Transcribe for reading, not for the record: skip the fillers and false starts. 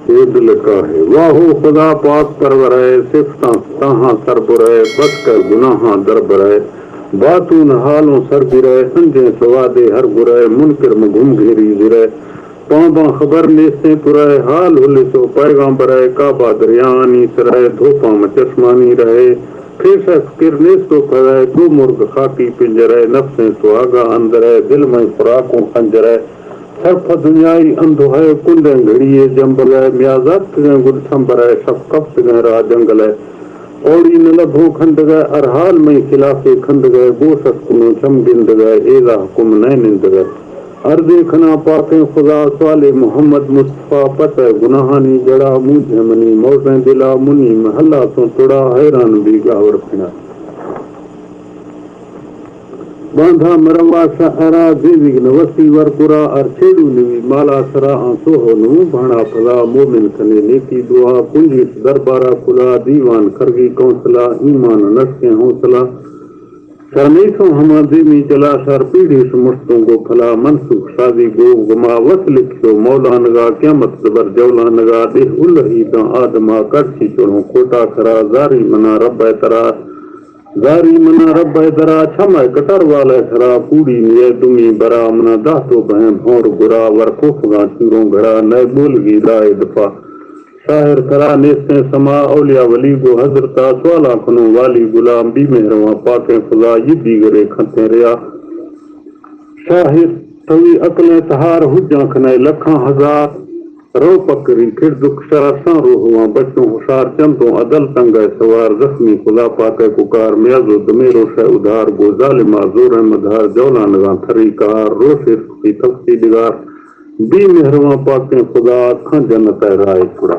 یہ دل کا ہے واہو خدا پاک پرورائے صفتاں تاہاں سر برائے بس کر گناہاں در برائے باتون حالوں سر گرائے سنجے سوادے ہر برائے منکر میں گھم گھیری گرائے پاں خبر نیسیں پرائے حال ہلے سو پیغام برائے کعبہ دریانی سرائے دھوپاں میں چشمانی رہے پھر فکر نیستو پھرائے دو مرغ خاکی پنجرائے نفسیں سہاگا اندرائے دل میں فراقوں خنجرائے سرف دنیائی اندھو ہے کنڈیں گھڑیے جنبل ہے میازات گئے گل چھمبر ہے سب کفت گئے راہ جنگل ہے اوڑی نہ لبھو کھنڈ گئے ارحال میں خلافے کھنڈ گئے گوشت کنو چم گند گئے ایزا حکم نئے نند گئے عرض کھنا پاکیں خدا سوال محمد مصطفیٰ پتہ گناہانی جڑا مجھے منی موزیں دلا منی محلہ تو توڑا حیران بھی گاور پھنا باندھا مروا سہارا دیوی نوسی ورپورا ارچیڑو نوی مالا سرا آنسو ہو نو بھانا پھلا مومن کھنے نیکی دعا کنجیس دربارہ کھلا دیوان کھرگی کونسلا ایمان نسکیں حوصلہ شرمیسوں ہما دیمی چلا سر پیڑھی سمستوں کو پھلا منسوخ شادی گو گما وس لکھو مولا نگا قیامت زبر جولا نگا دیہ اللہ داں آدما کرچی چڑھوں کوٹا کھرا زاری منا رب ترا زاری منا رب درا چھمائے کٹر والے سرا پوڑی نیے دمی برا منا دہتو بہن بھور گرا ورکوفگاں چوروں گھڑا نئے بولگی دائے دفا شاہر کرا نیستیں سما اولیاء ولی گو حضرتا سوالا کنو والی غلام بھی مہرواں پاکیں خدا یہ دیگرے کھنتے ریا شاہر توی عقلیں تہار حجاں کھنے لکھاں ہزار رو پکری پھر دکھ شراساں روحواں بچوں ہوشار چندوں عدل تنگے سوار زخمی خدا پاکے ککار میازو دمیرو شے ادھار گو ظالمہ زور مدھار جولا نگاں تھری کہار روشے سکی تفسی دگار بھی مہرواں پاکیں خدا کھاں جنت رائے پڑا